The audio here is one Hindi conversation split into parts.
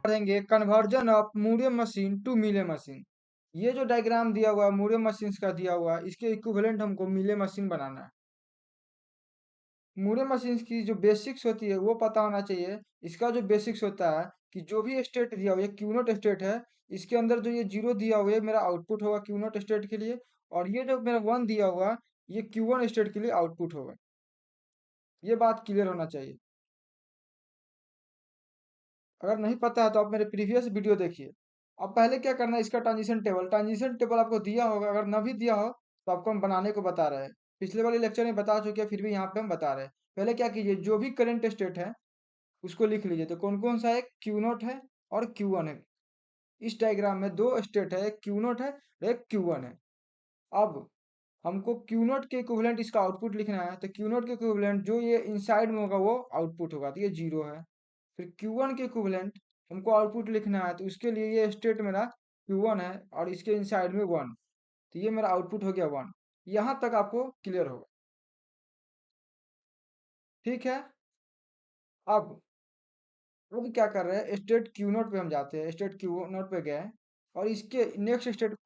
पढ़ेंगे conversion of Moore machine to Mealy machine. ये जो डायग्राम दिया हुआ है मूरे मशीन्स का दिया हुआ है, इसके इक्विवेलेंट हमको मिले मशीन बनाना है। मूरे मशीन्स की जो बेसिक्स होती है वो पता होना चाहिए। इसका जो बेसिक्स होता है कि जो भी स्टेट दिया हुआ है क्यू नॉट स्टेट है, इसके अंदर जो ये जीरो दिया हुआ है मेरा आउटपुट होगा क्यू नॉट स्टेट के लिए, और ये जो मेरा वन दिया हुआ है, ये क्यू वन स्टेट के लिए आउटपुट होगा। ये बात क्लियर होना चाहिए। अगर नहीं पता है तो आप मेरे प्रीवियस वीडियो देखिए। अब पहले क्या करना है, इसका ट्रांजिशन टेबल आपको दिया होगा, अगर न भी दिया हो तो आपको हम बनाने को बता रहे हैं। पिछले वाले लेक्चर में बता चुके हैं, फिर भी यहाँ पे हम बता रहे हैं। पहले क्या कीजिए, जो भी करंट स्टेट है उसको लिख लीजिए। तो कौन कौन सा है, क्यू नॉट है और क्यू वन है। इस डायग्राम में दो स्टेट है, एक क्यू नॉट है और एक क्यू वन है। अब हमको क्यू नॉट के इक्विवेलेंट इसका आउटपुट लिखना है, तो क्यू नॉट के इक्विवेलेंट जो ये इनसाइड में होगा वो आउटपुट होगा, तो ये जीरो है। फिर Q1 के इक्विवेलेंट हमको आउटपुट लिखना है, तो उसके लिए ये स्टेट मेरा Q1 है और इसके इनसाइड में वन, तो ये मेरा आउटपुट हो गया वन। यहाँ तक आपको क्लियर होगा, ठीक है। अब क्या कर रहे हैं, स्टेट क्यू नोट पे हम जाते हैं, स्टेट क्यू नोट पे गए और इसके नेक्स्ट स्टेट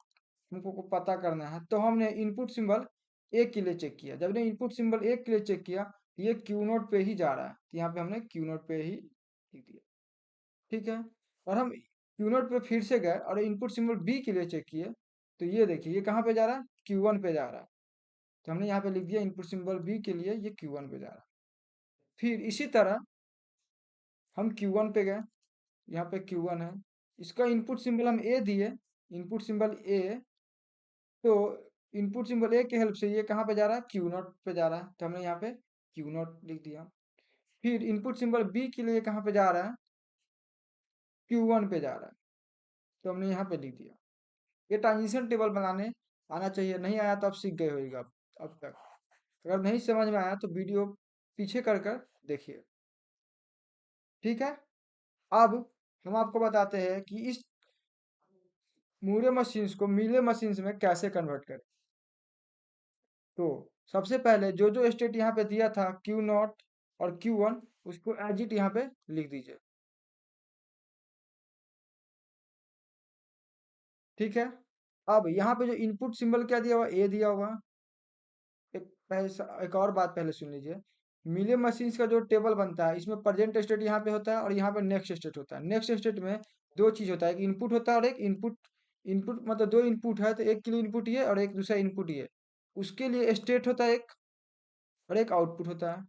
हमको को पता करना है, तो हमने इनपुट सिंबल एक के लिए चेक किया। जब ने इनपुट सिंबल एक के लिए चेक किया तो ये क्यू नोट पे ही जा रहा है, तो यहाँ पे हमने क्यू नोट पे ही लिख दिया, ठीक है। और हम क्यू नोट पे फिर से गए और इनपुट सिंबल बी के लिए चेक किए, तो ये देखिए ये कहाँ पे जा रहा है, क्यू वन पे जा रहा है। तो हमने यहाँ पे लिख दिया इनपुट सिंबल बी के लिए ये क्यू वन पे जा रहा है। फिर इसी तरह हम क्यू वन पे गए, यहाँ पे क्यू वन है, इसका इनपुट सिंबल हम ए दिए, इनपुट सिंबल ए, तो इनपुट सिंबल ए के हेल्प से ये कहाँ पे जा रहा है, क्यू नॉट पे जा रहा है, तो हमने यहाँ पे क्यू नॉट लिख दिया। फिर इनपुट सिंबल बी के लिए कहाँ पे जा रहा है, क्यू वन पे जा रहा है, तो हमने यहाँ पे लिख दिया। ये ट्रांजिशन टेबल बनाने आना चाहिए, नहीं आया तो आप सीख गए होगा अब तक। अगर नहीं समझ में आया तो वीडियो पीछे कर कर देखिए, ठीक है। अब हम आपको बताते हैं कि इस मूरे मशीन्स को मिले मशीन्स में कैसे कन्वर्ट करें। तो सबसे पहले जो जो स्टेट यहाँ पे दिया था क्यू नॉट और क्यू वन, उसको एज इट यहाँ पे लिख दीजिए, ठीक है। अब यहाँ पे जो इनपुट सिंबल क्या दिया हुआ, ए दिया हुआ। एक और बात पहले सुन लीजिए, मिले मशीन्स का जो टेबल बनता है इसमें प्रेजेंट स्टेट यहाँ पे होता है और यहाँ पे नेक्स्ट स्टेट होता है। नेक्स्ट स्टेट में दो चीज होता है, एक इनपुट होता है और एक इनपुट। इनपुट मतलब दो इनपुट है, तो एक के लिए इनपुट ये और एक दूसरा इनपुट ये, उसके लिए स्टेट होता है एक और एक आउटपुट होता है।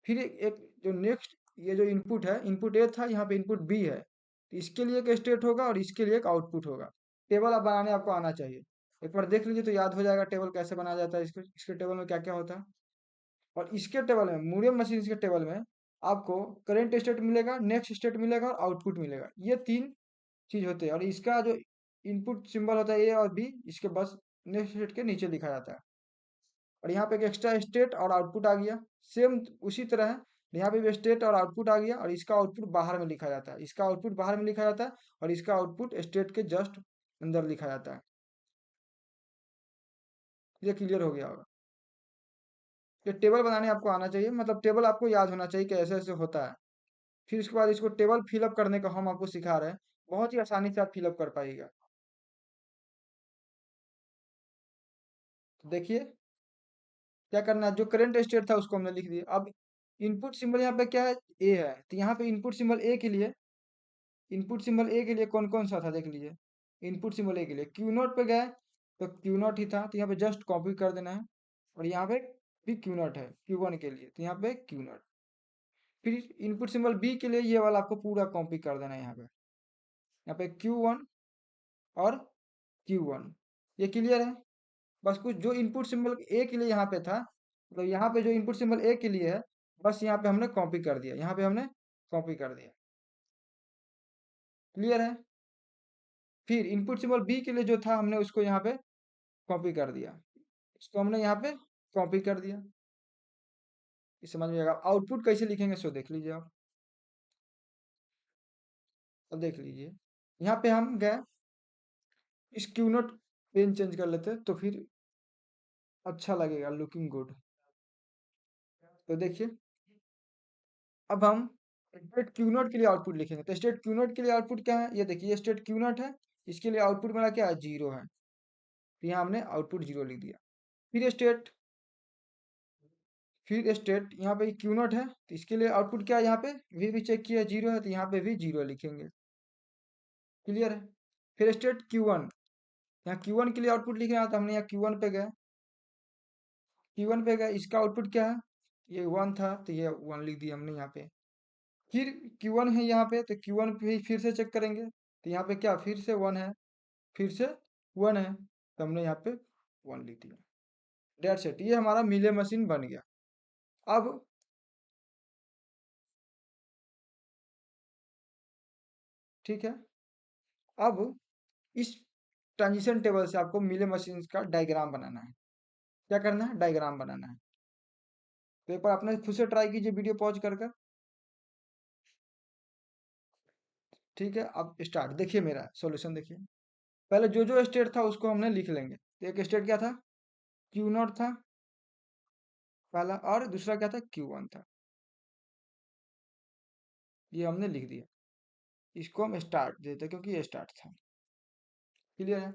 फिर एक जो नेक्स्ट ये जो इनपुट है, इनपुट ए था, यहाँ पे इनपुट बी है, तो इसके लिए एक स्टेट होगा और इसके लिए एक आउटपुट होगा। टेबल आप बनाने आपको आना चाहिए, एक बार देख लीजिए तो याद हो जाएगा टेबल कैसे बनाया जाता है, इसके टेबल में क्या क्या होता है। और इसके टेबल में मूरे मशीन के टेबल में आपको करंट स्टेट मिलेगा, नेक्स्ट स्टेट मिलेगा और आउटपुट मिलेगा, ये तीन चीज होते हैं। और इसका जो इनपुट सिंबल होता है ए और बी, इसके बस नेक्स्ट स्टेट के नीचे लिखा जाता है। और यहाँ पे एक एक्स्ट्रा स्टेट और आउटपुट आ गया, सेम उसी तरह है। यहाँ पे भी स्टेट और आउटपुट आ गया और इसका आउटपुट बाहर में लिखा जाता है, इसका आउटपुट बाहर में लिखा जाता है और इसका आउटपुट स्टेट के जस्ट अंदर लिखा जाता है। ये क्लियर हो गया होगा। ये टेबल बनाने आपको आना चाहिए, मतलब टेबल आपको याद होना चाहिए कि ऐसे ऐसे होता है। फिर उसके बाद इसको टेबल फिलअप करने का हम आपको सिखा रहे हैं, बहुत ही आसानी से आप फिलअप कर पाइएगा। तो देखिए क्या करना है, जो करंट स्टेट था उसको हमने लिख दिया। अब इनपुट सिंबल यहाँ पे क्या है, ए है, तो यहाँ पे इनपुट सिंबल ए के लिए, इनपुट सिंबल ए के लिए कौन कौन सा था देख लीजिए। इनपुट सिंबल ए के लिए क्यू नॉट पे गए तो क्यू नॉट ही था, तो यहाँ पे जस्ट कॉपी कर देना है। और यहाँ पे भी क्यू नॉट है क्यू वन के लिए, तो यहाँ पे क्यू नॉट। फिर इनपुट सिंबल बी के लिए ये वाला आपको पूरा कॉपी कर देना है, यहाँ पे क्यू वन और क्यू वन। ये क्लियर है। बस कुछ जो इनपुट सिंबल ए के लिए यहाँ पे था, मतलब यहाँ पे जो इनपुट सिंबल ए के लिए है, बस यहाँ पे हमने कॉपी कर दिया, यहाँ पे हमने कॉपी कर दिया, क्लियर है। फिर इनपुट सिंबल बी के लिए जो था हमने उसको यहाँ पे कॉपी कर दिया, इसको हमने यहाँ पे कॉपी कर दिया। ये समझ में आएगा। आउटपुट कैसे लिखेंगे सो देख लीजिए आप। अब देख लीजिए यहाँ पे हम गए, इस क्यू नोट पेन चेंज कर लेते तो फिर अच्छा लगेगा, लुकिंग गुड। तो देखिए अब हम स्टेट क्यू नॉट के लिए आउटपुट लिखेंगे, तो स्टेट क्यू नॉट के लिए आउटपुट क्या है, ये देखिए स्टेट क्यू नॉट है, इसके लिए आउटपुट मेरा क्या है, जीरो है, तो यहाँ हमने आउटपुट जीरो लिख दिया। फिर स्टेट यहाँ पे क्यू नॉट है, तो इसके लिए आउटपुट क्या है, यहाँ पे भी चेक किया जीरो है, तो यहाँ पे भी जीरो लिखेंगे। क्लियर है। फिर स्टेट क्यू वन, यहाँ क्यू वन के लिए आउटपुट लिख रहे हैं, तो हमने यहाँ क्यू वन पे गए, क्यू वन पे गए, इसका आउटपुट क्या है, ये वन था, तो ये वन लिख दिया हमने यहाँ पे। फिर क्यू वन है यहाँ पे, तो क्यू वन पे फिर से चेक करेंगे, तो यहाँ पे क्या फिर से वन है, फिर से वन है, तो हमने यहाँ पे वन लिख दिया। डेट्स इट, ये हमारा मिले मशीन बन गया। अब ठीक है, अब इस ट्रांजिशन टेबल से आपको मिले मशीन का डायग्राम बनाना है। क्या करना है, डायग्राम बनाना है। तो एक बार आपने खुद से ट्राई कीजिए वीडियो पॉज कर कर। ठीक है, अब स्टार्ट, देखिए मेरा सॉल्यूशन देखिए। पहले जो जो स्टेट था उसको हमने लिख लेंगे। तो एक स्टेट क्या था, क्यू नॉट था पहला, और दूसरा क्या था, क्यू वन था, ये हमने लिख दिया। इसको हम स्टार्ट देते क्योंकि ये स्टार्ट था। क्लियर है।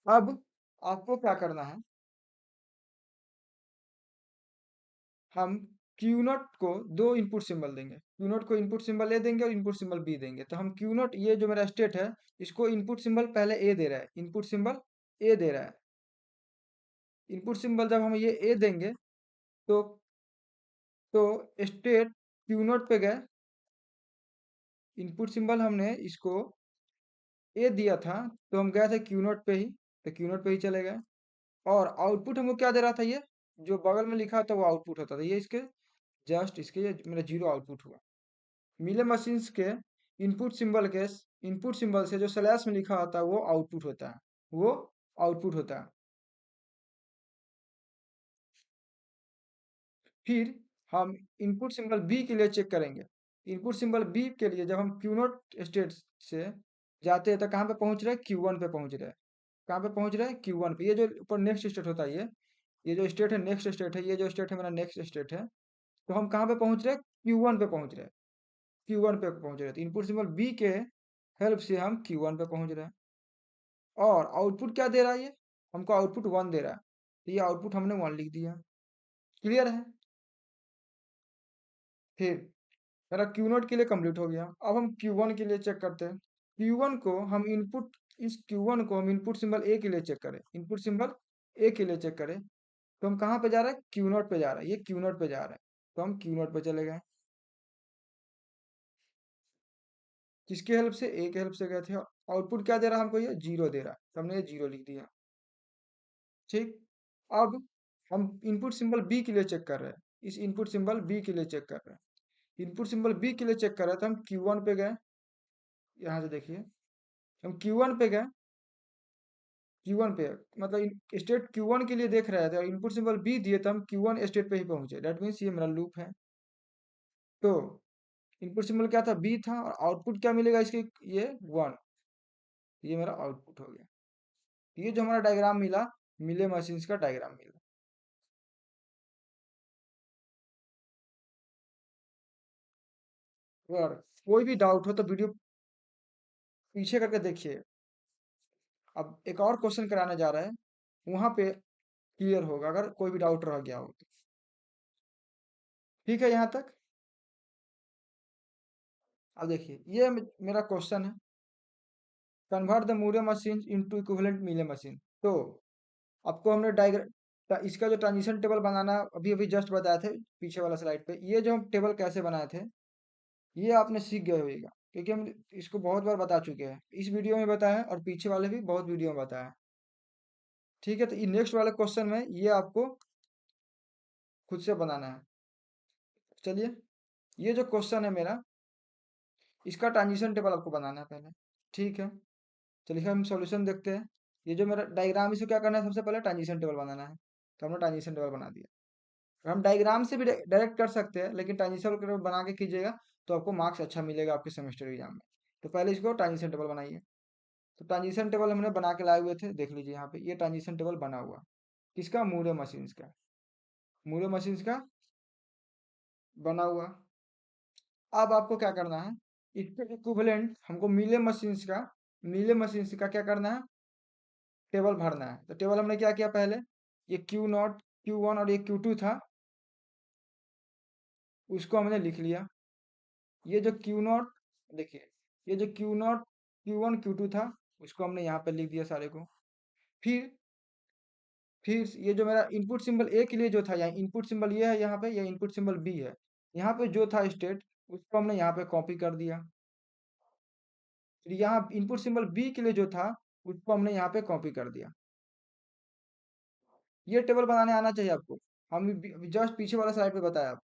अब आपको क्या करना है, हम क्यू नॉट को दो इनपुट सिंबल देंगे, क्यू नॉट को इनपुट सिंबल ए देंगे और इनपुट सिंबल बी देंगे। तो हम क्यू नॉट, ये जो मेरा स्टेट है, इसको इनपुट सिंबल पहले ए दे रहा है, इनपुट सिंबल ए दे रहा है। इनपुट सिंबल जब हम ये ए देंगे, तो तो स्टेट क्यू नॉट पे गए, इनपुट सिंबल हमने इसको ए दिया था, तो हम गए थे क्यू नॉट पे ही, तो क्यू नॉट पे ही चले गए। और आउटपुट हमको क्या दे रहा था, ये जो बगल में लिखा था वो आउटपुट होता था, ये इसके जस्ट इसके ये मेरा जीरो आउटपुट हुआ। मिले मशीन्स के इनपुट सिंबल के इनपुट सिंबल से जो स्लैश में लिखा होता है वो आउटपुट होता है, वो आउटपुट होता है। फिर हम इनपुट सिंबल बी के लिए चेक करेंगे। इनपुट सिंबल बी के लिए जब हम क्यू नॉट स्टेट से जाते हैं, तो कहाँ पे पहुंच रहे हैं, क्यू वन पे पहुंच रहे हैं। कहाँ पे पहुंच रहे हैं, क्यू वन पे। ये जो ऊपर नेक्स्ट स्टेट होता है, ये जो स्टेट है नेक्स्ट स्टेट है, ये जो स्टेट है मेरा नेक्स्ट स्टेट है। तो हम कहाँ पे पहुंच रहे हैं, क्यू वन पे पहुंच रहे हैं, क्यू वन पे पहुंच रहे हैं। तो इनपुट सिंबल बी के हेल्प से हम क्यू वन पे पहुंच रहे हैं। और आउटपुट क्या दे रहा है, ये हमको आउटपुट वन दे रहा है, तो ये आउटपुट हमने वन लिख दिया। क्लियर है। फिर मेरा क्यू नोट के लिए कंप्लीट हो गया। अब हम क्यू वन के लिए चेक करते हैं। क्यू वन को हम इनपुट इस क्यू वन को हम इनपुट सिंबल ए के लिए चेक करें, इनपुट सिंबल ए के लिए चेक करें, तो हम कहाँ पे जा रहे हैं, क्यू नोट पे जा रहा है, ये क्यू नोट पे जा रहा है, तो हम क्यू नोट पे चले गए। किसके हेल्प से, ए के हेल्प से गए थे। आउटपुट क्या दे रहा है हमको, ये जीरो दे रहा है, तो हमने ये जीरो लिख दिया। ठीक। अब हम इनपुट सिंबल बी के लिए चेक कर रहे हैं, इस इनपुट सिंबल बी के लिए चेक कर रहे हैं। इनपुट सिंबल बी के लिए चेक कर रहे थे, हम क्यू वन पे गए, यहाँ से देखिए हम क्यू वन पे गए, क्यू वन पे मतलब स्टेट क्यू वन के लिए देख रहे थे और इनपुट सिंबल बी दिए, तो हम क्यू वन स्टेट पे ही पहुंचे। डेट मीन्स ये मेरा लूप है। तो इनपुट सिंबल क्या था, बी था, और आउटपुट क्या मिलेगा इसके, ये वन, ये मेरा आउटपुट हो गया। ये जो हमारा डायग्राम मिला, मिले मशीन्स का डायग्राम मिला। अगर कोई भी डाउट हो तो वीडियो पीछे करके देखिए। अब एक और क्वेश्चन कराने जा रहे हैं, वहां पे क्लियर होगा अगर कोई भी डाउट रह गया हो तो। ठीक है, यहाँ तक। अब देखिए ये मेरा क्वेश्चन है, convert the Moore machine into equivalent Mealy machine. तो आपको हमने डायग्राम, इसका जो ट्रांजिशन टेबल बनाना अभी अभी जस्ट बताए थे पीछे वाला स्लाइड पे, ये जो हम टेबल कैसे बनाए थे, ये आपने सीख गए होगा, क्योंकि हम इसको बहुत बार बता चुके हैं, इस वीडियो में बताया है और पीछे वाले भी बहुत वीडियो में बताया है। ठीक है, तो ये नेक्स्ट वाले क्वेश्चन में ये आपको खुद से बनाना है। चलिए, ये जो क्वेश्चन है मेरा, इसका ट्रांजिशन टेबल आपको बनाना है पहले। ठीक है, चलिए हम सॉल्यूशन देखते हैं। ये जो मेरा डायग्राम, इसको क्या करना है, सबसे पहले ट्रांजिशन टेबल बनाना है, तो हमने ट्रांजिशन टेबल बना दिया। और हम डायग्राम से भी डायरेक्ट कर सकते हैं, लेकिन ट्रांजिशन टेबल बना के कीजिएगा तो आपको मार्क्स अच्छा मिलेगा आपके सेमेस्टर एग्जाम में। तो पहले इसको ट्रांजिशन टेबल बनाइए। तो ट्रांजिशन टेबल हमने बना के लाए हुए थे, देख लीजिए यहाँ पे ये ट्रांजिशन टेबल बना हुआ। किसका, मूरे मशीन्स का, मूरे मशीन्स का बना हुआ। अब आपको क्या करना है, इसके इक्विवेलेंट हमको मिले मशीन्स का क्या करना है, टेबल भरना है। तो टेबल हमने क्या किया पहले, ये Q0 Q1 और ये Q2 था, उसको हमने लिख लिया। ये जो Q0, देखिए, ये जो Q0 Q1 Q2 था, उसको हमने यहाँ पे लिख दिया सारे को। फिर फिर ये जो मेरा इनपुट सिंबल ए के लिए जो था, यहाँ इनपुट सिंबल ये है, यहाँ पे ये इनपुट सिंबल बी है, यहाँ पे जो था स्टेट, उसको हमने यहाँ पे कॉपी कर दिया। फिर यहाँ इनपुट सिंबल बी के लिए जो था, उसको हमने यहाँ पे कॉपी कर दिया। ये टेबल बनाने आना चाहिए आपको। हम जस्ट पीछे वाला स्लाइड पे बताया आप,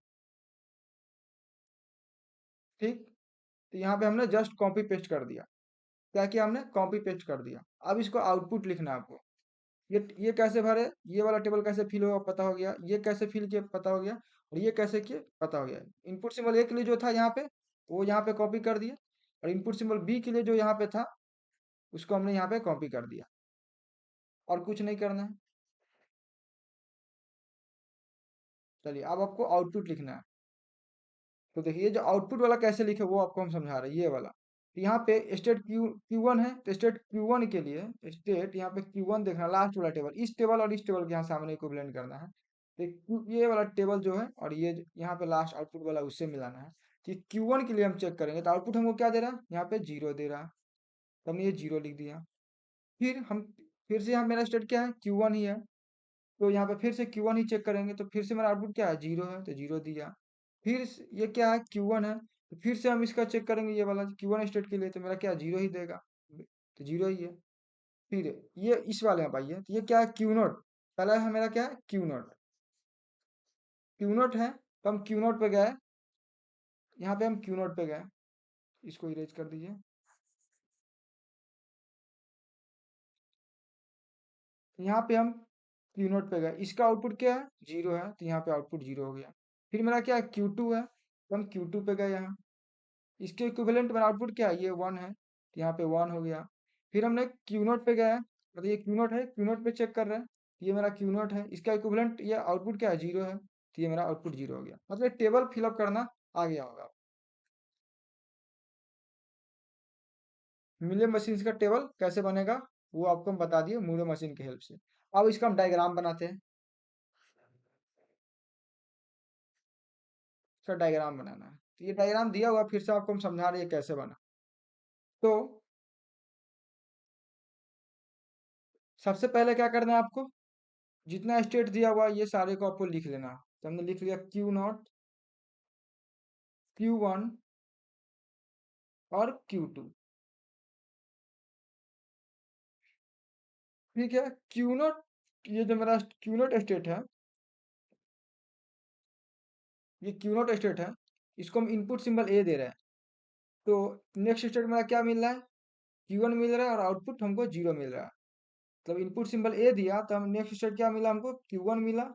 ठीक। तो यहाँ पे हमने जस्ट कॉपी पेस्ट कर दिया। क्या किया हमने, कॉपी पेस्ट कर दिया। अब इसको आउटपुट लिखना है आपको। ये कैसे भरे, ये वाला टेबल कैसे फिल होगा पता हो गया, ये कैसे फिल किया पता हो गया, और ये कैसे किए पता हो गया। इनपुट सिंबल ए के लिए जो था यहाँ पे, वो यहाँ पे कॉपी कर दिया, और इनपुट सिंबल बी के लिए जो यहाँ पे था, उसको हमने यहाँ पे कॉपी कर दिया। और कुछ नहीं करना है। चलिए, अब आपको आउटपुट लिखना है। तो देखिए, ये जो आउटपुट वाला कैसे लिखे वो आपको हम समझा रहे हैं, ये वाला। तो यहाँ पे स्टेट क्यू वन है, तो स्टेट Q1 के लिए स्टेट यहाँ पे Q1 देखना, लास्ट वाला टेबल, इस टेबल और इस टेबल के यहाँ सामने को ब्लेंड करना है। तो ये वाला टेबल जो है, और ये यहाँ पे लास्ट आउटपुट वाला, उससे मिलाना है। तो Q1 के लिए हम चेक करेंगे, तो आउटपुट हमको क्या दे रहा है, यहाँ पे 0 दे रहा है। तो हमने ये 0 लिख दिया। फिर हम फिर से यहाँ मेरा स्टेट क्या है, Q1 ही है। तो यहाँ पे फिर से Q1 ही चेक करेंगे, तो फिर से मेरा आउटपुट क्या है, 0 है, तो 0 दिया। फिर ये क्या है, Q1 है, तो फिर से हम इसका चेक करेंगे, ये वाला Q1 स्टेट के लिए, तो मेरा क्या 0 ही देगा, तो 0 ही है। फिर ये इस वाले में पाइए, तो ये क्या है, Q0। पहला है मेरा क्या है, Q0। Q0 है, तो हम Q0 पे गए, यहाँ पे हम Q0 पे गए, इसको इरेज कर दीजिए। यहाँ पे हम Q0 पे गए, इसका आउटपुट क्या है, 0 है, तो यहाँ पे आउटपुट 0 हो गया। फिर मेरा क्या है, Q2 है, तो हम Q2 पे गए यहाँ, इसके इक्विवेलेंट मेरा आउटपुट क्या है, ये 1 है, तो यहाँ पे 1 हो गया। फिर हमने Q0 पे गया, मतलब ये Q0 है, Q0 पे चेक कर रहे हैं, तो ये मेरा Q0 है, इसका इक्विवेलेंट ये आउटपुट क्या है, 0 है, तो ये मेरा आउटपुट 0 हो गया। मतलब टेबल फिलअप करना आ गया होगा। मूरे मशीन का टेबल कैसे बनेगा, वो आपको हम बता दिए मूरे मशीन की हेल्प से। अब इसका हम डायग्राम बनाते हैं। इसका डायग्राम बनाना है, तो ये डायग्राम दिया हुआ, फिर से आपको हम समझा रहे हैं कैसे बना। तो सबसे पहले क्या करना है आपको, जितना स्टेट दिया हुआ है, ये सारे को आपको लिख लेना। तो हमने लिख लिया Q0 Q1 और Q2। ठीक है, Q0, ये जो मेरा Q0 स्टेट है, ये Q0 स्टेट है, इसको हम इनपुट सिंबल ए दे रहे हैं। तो नेक्स्ट स्टेट मेरा क्या मिल रहा है, Q1 मिल रहा है, और आउटपुट हमको 0 मिल रहा है। मतलब इनपुट सिंबल ए दिया, तो हम नेक्स्ट स्टेट क्या मिला हमको, Q1 मिला,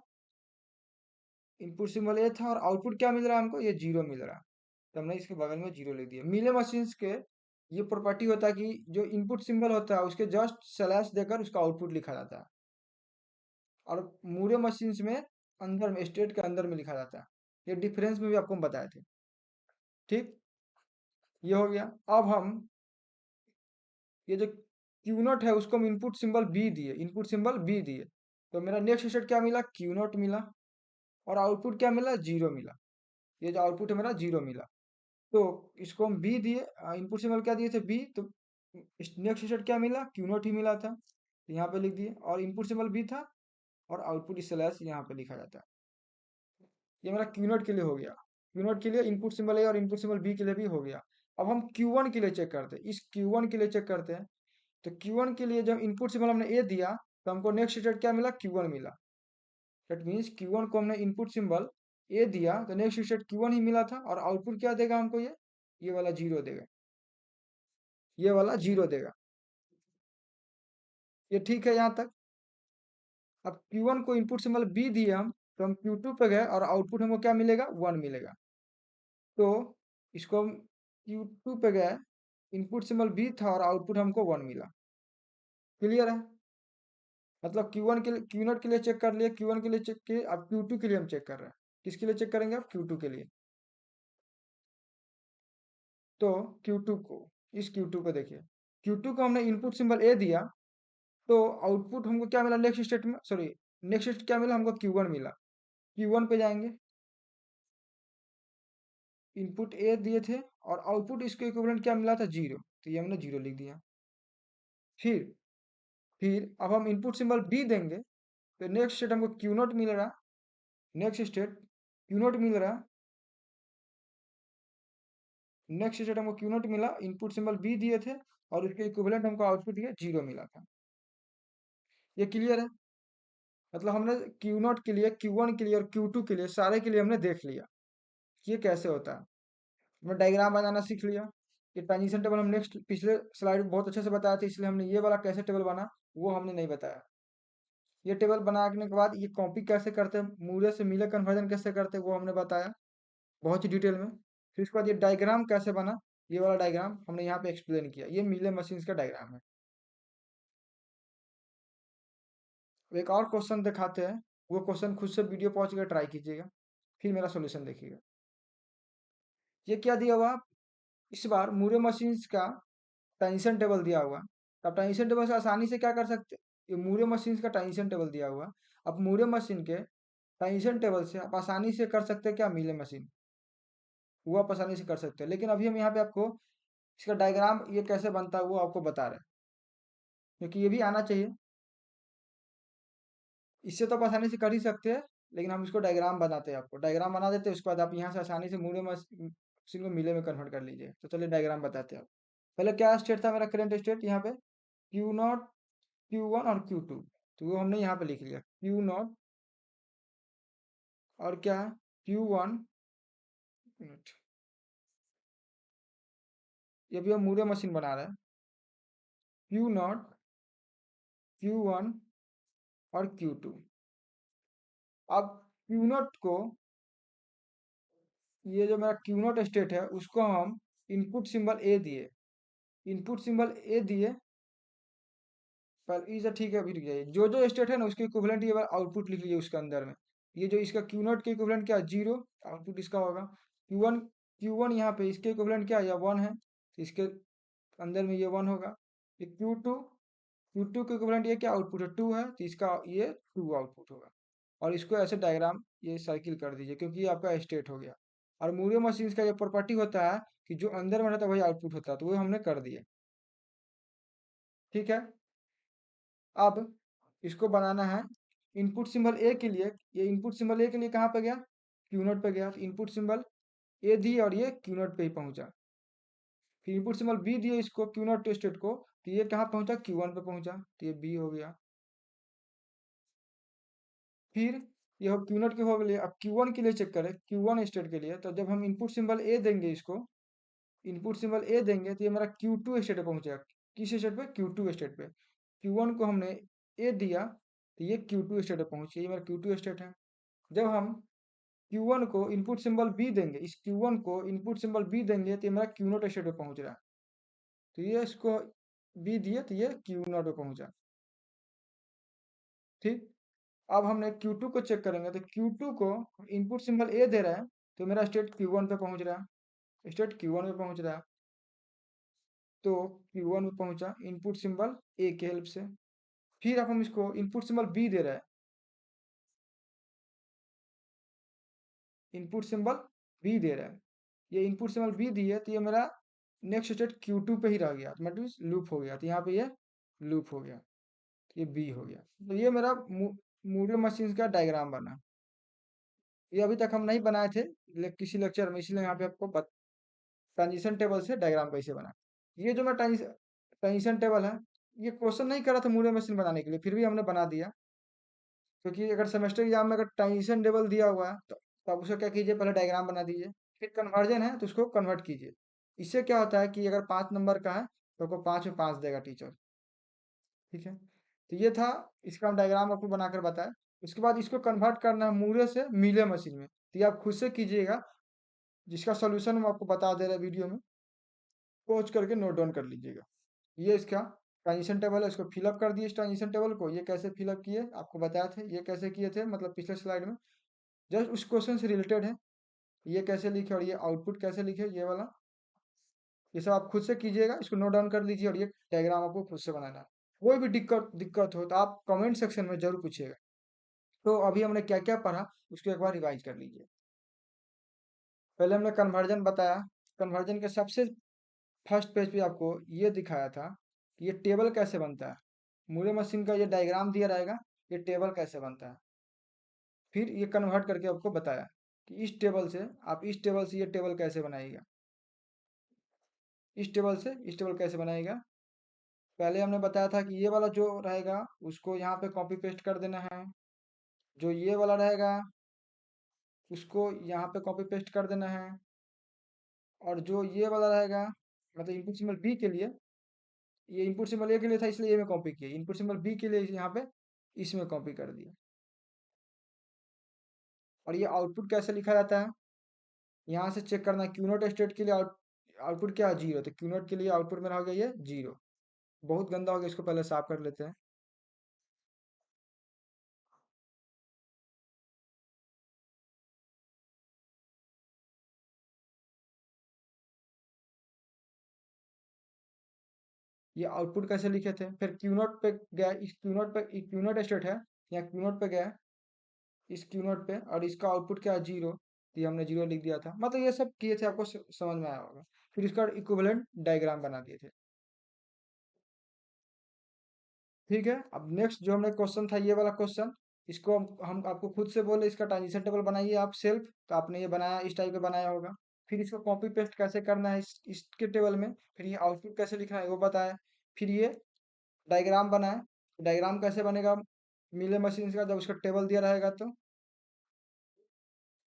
इनपुट सिंबल ए था, और आउटपुट क्या मिल रहा है हमको, ये 0 मिल रहा है। तो हमने इसके बगल में 0 लिख दिया। मिले मशीन्स के ये प्रॉपर्टी होता है कि जो इनपुट सिंबल होता है, उसके जस्ट स्लैश देकर उसका आउटपुट लिखा जाता है। और मूरे मशीन्स में अंदर में, स्टेट के अंदर में लिखा जाता है। ये डिफरेंस में भी आपको हम बताए थे। ठीक, ये हो गया। अब हम ये जो Q0 है, उसको हम इनपुट सिंबल बी दिए। तो मेरा नेक्स्ट स्टेट क्या मिला, Q0 मिला, और आउटपुट क्या मिला, 0 मिला। ये जो आउटपुट है मेरा 0 मिला। तो इसको हम बी दिए, इनपुट सिंबल क्या दिए थे, बी। तो नेक्स्ट स्टेट क्या मिला, Q0 ही मिला था, तो यहाँ पे लिख दिए, और इनपुट सिंबल बी था, और आउटपुट स्लैश यहाँ पे लिखा जाता है। ये मेरा Q0 के लिए हो गया। Q0 के लिए इनपुट सिंबल ए और इनपुट सिंबल बी के लिए भी हो गया। अब हम Q1 के लिए चेक करते हैं, इस Q1 के लिए चेक करते हैं। तो Q1 के लिए जब इनपुट सिंबल हमने ए दिया, तो हमको नेक्स्ट स्टेट क्या मिला, Q1 मिला। दैट मीन्स Q1 को हमने इनपुट सिंबल ए दिया, तो नेक्स्ट स्टेट Q1 ही मिला था, और आउटपुट क्या देगा हमको, ये वाला 0 देगा, ये वाला 0 देगा। ये ठीक है यहाँ तक। अब Q1 को इनपुट सिंबल बी दिए हम, तो हम Q2 पे गए, और आउटपुट हमको क्या मिलेगा, 1 मिलेगा। तो इसको हम Q2 पे गए, इनपुट सिंबल बी था, और आउटपुट हमको 1 मिला। क्लियर है। मतलब Q1 के लिए, Q0 के लिए चेक कर लिया, Q1 के लिए चेक किए, अब Q2 के लिए हम चेक कर रहे हैं। किसके लिए चेक करेंगे, अब Q2 के लिए। तो Q2 को, इस Q2 को देखिए, Q2 को हमने इनपुट सिंबल ए दिया, तो आउटपुट हमको क्या मिला नेक्स्ट स्टेट में, सॉरी नेक्स्ट क्या मिला हमको, Q1 मिला। Q1 पे जाएंगे, इनपुट ए दिए थे और आउटपुट इसके इक्विवेलेंट क्या मिला था, जीरो, तो ये हमने जीरो लिख दिया। फिर फिर अब हम इनपुट सिंबल बी देंगे, तो नेक्स्ट स्टेट हमको क्यू नॉट मिल रहा, नेक्स्ट स्टेट क्यू नॉट मिल रहा, नेक्स्ट स्टेट हमको क्यू नॉट मिला, इनपुट सिंबल बी दिए थे और उसके इक्विवेलेंट हमको आउटपुट ये जीरो मिला था। ये क्लियर है, मतलब हमने क्यू नॉट के लिए, क्यू वन के लिए और क्यू टू के लिए, सारे के लिए हमने देख लिया कि ये कैसे होता है। हमने डायग्राम बनाना सीख लिया। ये ट्रांजिशन टेबल हम नेक्स्ट पिछले स्लाइड में बहुत अच्छे से बताया था, इसलिए हमने ये वाला कैसे टेबल बना वो हमने नहीं बताया। ये टेबल बनाने के बाद ये कॉपी कैसे करते हैं, मूरे से मीले कन्वर्जन कैसे करते हैं वो हमने बताया बहुत ही डिटेल में। फिर उसके बाद ये डायग्राम कैसे बना, ये वाला डायग्राम हमने यहाँ पे एक्सप्लेन किया, ये मीले मशीन्स का डायग्राम है। अब एक और क्वेश्चन दिखाते हैं, वो क्वेश्चन खुद से वीडियो पहुंच कर ट्राई कीजिएगा, फिर मेरा सोल्यूशन देखिएगा। ये क्या दिया हुआ, इस बार मूरे मशीन्स का ट्रांजिशन टेबल दिया हुआ। अब ट्रांजिशन टेबल से आसानी से क्या कर सकते, ये मूरे मशीन्स का ट्रांजिशन टेबल दिया हुआ। अब मूरे मशीन के ट्रांजिशन टेबल से आप आसानी से कर सकते हैं क्या, मीले मशीन, वो आप आसानी से कर सकते हैं। लेकिन अभी हम यहाँ पे आपको इसका डायग्राम ये कैसे बनता है वो आपको बता रहे हैं, क्योंकि ये भी आना चाहिए। इससे तो आप आसानी से कर ही सकते हैं, लेकिन हम इसको डायग्राम बनाते हैं, आपको डायग्राम बना देते हैं, उसके बाद आप यहाँ से आसानी से मूरे मशीन को मिले में कन्वर्ट कर लीजिए। तो चलिए डायग्राम बताते हैं आप। पहले क्या स्टेट था मेरा, करंट स्टेट यहाँ पे क्यू नॉट, क्यू वन और क्यू टू, तो वो हमने यहाँ पे लिख लिया, क्यू नॉट और क्या है, क्यू वन, ये भी हम मूरे मशीन बना रहे हैं, क्यू नॉट, क्यू वन और क्यू टू। अब क्यू नॉट को, ये जो मेरा क्यू नॉट स्टेट है उसको हम इनपुट सिंबल ए दिए, इनपुट सिंबल ए दिए, पर ये ठीक है, अभी रुक जाइए, जो जो स्टेट है ना उसके इक्विवेलेंट ये आउटपुट लिख लीजिए उसके अंदर में। ये जो इसका क्यू नॉट के इक्विवेलेंट क्या है, जीरो, आउटपुट इसका होगा। क्यू वन यहाँ पे इसके इक्विवेलेंट क्या है, या वन है, तो इसके अंदर में ये वन होगा। ये क्यू टू के इक्विवेलेंट ये क्या आउटपुट है, टू है, तो इसका ये टू आउटपुट होगा। और इसको ऐसे डायग्राम ये सर्किल कर दीजिए, क्योंकि ये आपका स्टेट हो गया। और मूरे मशीन्स का ये प्रॉपर्टी होता है कि जो अंदर में रहता है वही आउटपुट होता है, तो वो हमने कर दिए। ठीक है, अब इसको बनाना है इनपुट सिंबल ए के लिए। ये इनपुट सिंबल ए के लिए कहाँ पे गया, क्यू नोट पे गया, तो इनपुट सिंबल ए दिए और ये क्यू नोट पे ही पहुंचा। फिर इनपुट सिंबल बी दिए इसको, क्यू नोट टू स्टेट को, तो ये कहाँ पहुंचा, क्यू वन पे पहुंचा, तो ये बी हो गया। फिर ये क्यू नोट के हो गए, अब क्यू वन के लिए चेक करें, क्यू वन स्टेट के लिए, तो जब हम इनपुट सिंबल ए देंगे इसको, इनपुट सिंबल ए देंगे तो ये मेरा क्यू टू स्टेट पे पहुंचेगा। किस स्टेट पे, क्यू टू स्टेट पे। क्यू वन को हमने ए दिया, तो ये क्यू टू स्टेट पे पहुंची, ये मेरा क्यू टू स्टेट है। जब हम Q1 को इनपुट सिंबल B देंगे, इस Q1 को इनपुट सिंबल B देंगे तो ये मेरा Q नॉट स्टेट पे पहुंच रहा है, तो ये इसको B दिए तो ये Q नॉट पे पहुंचा। ठीक, अब हमने Q2 को चेक करेंगे, तो Q2 को इनपुट सिंबल A दे रहा है, तो मेरा स्टेट Q1 पे पहुंच रहा है, स्टेट Q1 पे पहुंच रहा है, तो Q1 पे पहुंचा इनपुट सिंबल A के हेल्प से। फिर अब हम इसको इनपुट सिंबल B दे रहे हैं, इनपुट सिंबल B दे रहा है, ये इनपुट सिंबल B दिए तो ये मेरा नेक्स्ट स्टेट Q2 पे ही रह गया, मतलब लूप हो गया, तो यहाँ पे ये लूप हो गया, ये बी हो गया। तो ये मेरा मूडल मशीन का डायग्राम बना। ये अभी तक हम नहीं बनाए थे किसी लेक्चर में, इसलिए यहाँ पे आपको ट्रांजिशन टेबल से डायग्राम कैसे बना। ये जो मैं ट्रांजिशन टेबल है, ये क्वेश्चन नहीं करा था मूडल मशीन बनाने के लिए, फिर भी हमने बना दिया, क्योंकि अगर सेमेस्टर एग्जाम में अगर ट्रांजिशन टेबल दिया हुआ है तो आप उसका क्या कीजिए, पहले डायग्राम बना दीजिए, फिर कन्वर्जन है तो उसको कन्वर्ट कीजिए। इससे क्या होता है कि अगर 5 नंबर का है तो आपको 5 में 5 देगा टीचर। ठीक है, तो ये था, इसका हम डायग्राम आपको बनाकर बताया। उसके बाद इसको कन्वर्ट करना है मूरे से मीले मशीन में, तो ये आप खुद से कीजिएगा, जिसका सॉल्यूशन हम आपको बता दे रहे हैं वीडियो में, पहुंच करके नोट डाउन कर लीजिएगा। ये इसका ट्रांजिशन टेबल है, इसको फिलअप कर दिए, इस ट्रांजिशन टेबल को ये कैसे फिलअप किए आपको बताए थे, ये कैसे किए थे मतलब पिछले स्लाइड में, जस्ट उस क्वेश्चन से रिलेटेड है। ये कैसे लिखे और ये आउटपुट कैसे लिखे, ये वाला ये सब आप खुद से कीजिएगा, इसको नोट डाउन कर लीजिए और ये डायग्राम आपको खुद से बनाना है। कोई भी दिक्कत दिक्कत हो तो आप कमेंट सेक्शन में जरूर पूछिएगा। तो अभी हमने क्या क्या पढ़ा उसको एक बार रिवाइज कर लीजिए। पहले हमने कन्वर्जन बताया। कन्वर्जन के सबसे फर्स्ट पेज पे आपको ये दिखाया था कि ये टेबल कैसे बनता है। मूरे मशीन का ये डायग्राम दिया रहेगा, ये टेबल कैसे बनता है। फिर ये कन्वर्ट करके आपको बताया कि इस टेबल से ये टेबल कैसे बनाएगा, इस टेबल कैसे बनाएगा। पहले हमने बताया था कि ये वाला जो रहेगा उसको यहाँ पे कॉपी पेस्ट कर देना है। जो ये वाला रहेगा उसको यहाँ पे कॉपी पेस्ट कर देना है। और जो ये वाला रहेगा, मतलब इनपुट सिंबल बी के लिए, ये इनपुट सिंबल ए के लिए था इसलिए ए में कॉपी किया, इनपुट सिंबल बी के लिए यहाँ पे इसमें कॉपी कर दिया। और ये आउटपुट कैसे लिखा जाता है, यहाँ से चेक करना है। क्यू नॉट स्टेट के लिए आउटपुट क्या है, जीरो। तो क्यू नॉट के लिए आउटपुट में रह गया ये जीरो। बहुत गंदा हो गया, इसको पहले साफ कर लेते हैं। ये आउटपुट कैसे लिखे थे, फिर क्यू नॉट पे गया, इस क्यू नॉट पे, क्यू नॉट स्टेट है, यहाँ क्यू नॉट पे गया, इस क्यू नॉट पे, और इसका आउटपुट क्या है, जीरो। तो ये हमने जीरो लिख दिया था। मतलब ये सब किए थे, आपको समझ में आया होगा। फिर इसका इक्विवेलेंट डायग्राम बना दिए थे। ठीक है, अब नेक्स्ट जो हमने क्वेश्चन था, ये वाला क्वेश्चन, इसको हम आपको खुद से बोले इसका ट्रांजिशन टेबल बनाइए आप सेल्फ। तो आपने ये बनाया, इस टाइप का बनाया होगा। फिर इसको कॉपी पेस्ट कैसे करना है इसके टेबल में, फिर ये आउटपुट कैसे लिखना है वो बताया। फिर ये डायग्राम बनाए। डायग्राम कैसे बनेगा मिले मशीन का, जब उसका टेबल दिया रहेगा तो।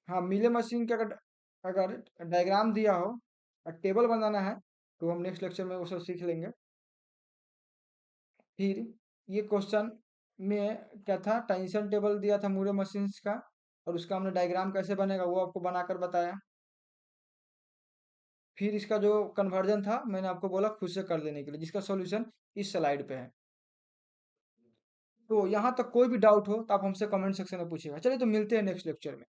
हाँ, मिले मशीन का अगर अगर डायग्राम दिया हो और टेबल बनाना है तो हम नेक्स्ट लेक्चर में वो सब सीख लेंगे। फिर ये क्वेश्चन में क्या था, ट्रांजिशन टेबल दिया था मूरे मशीन्स का, और उसका हमने डायग्राम कैसे बनेगा वो आपको बनाकर बताया। फिर इसका जो कन्वर्जन था मैंने आपको बोला खुद से कर लेने के लिए, जिसका सॉल्यूशन इस स्लाइड पे है। तो यहाँ तक कोई भी डाउट हो तो आप हमसे कमेंट सेक्शन में पूछिएगा। चलिए, तो मिलते हैं नेक्स्ट लेक्चर में।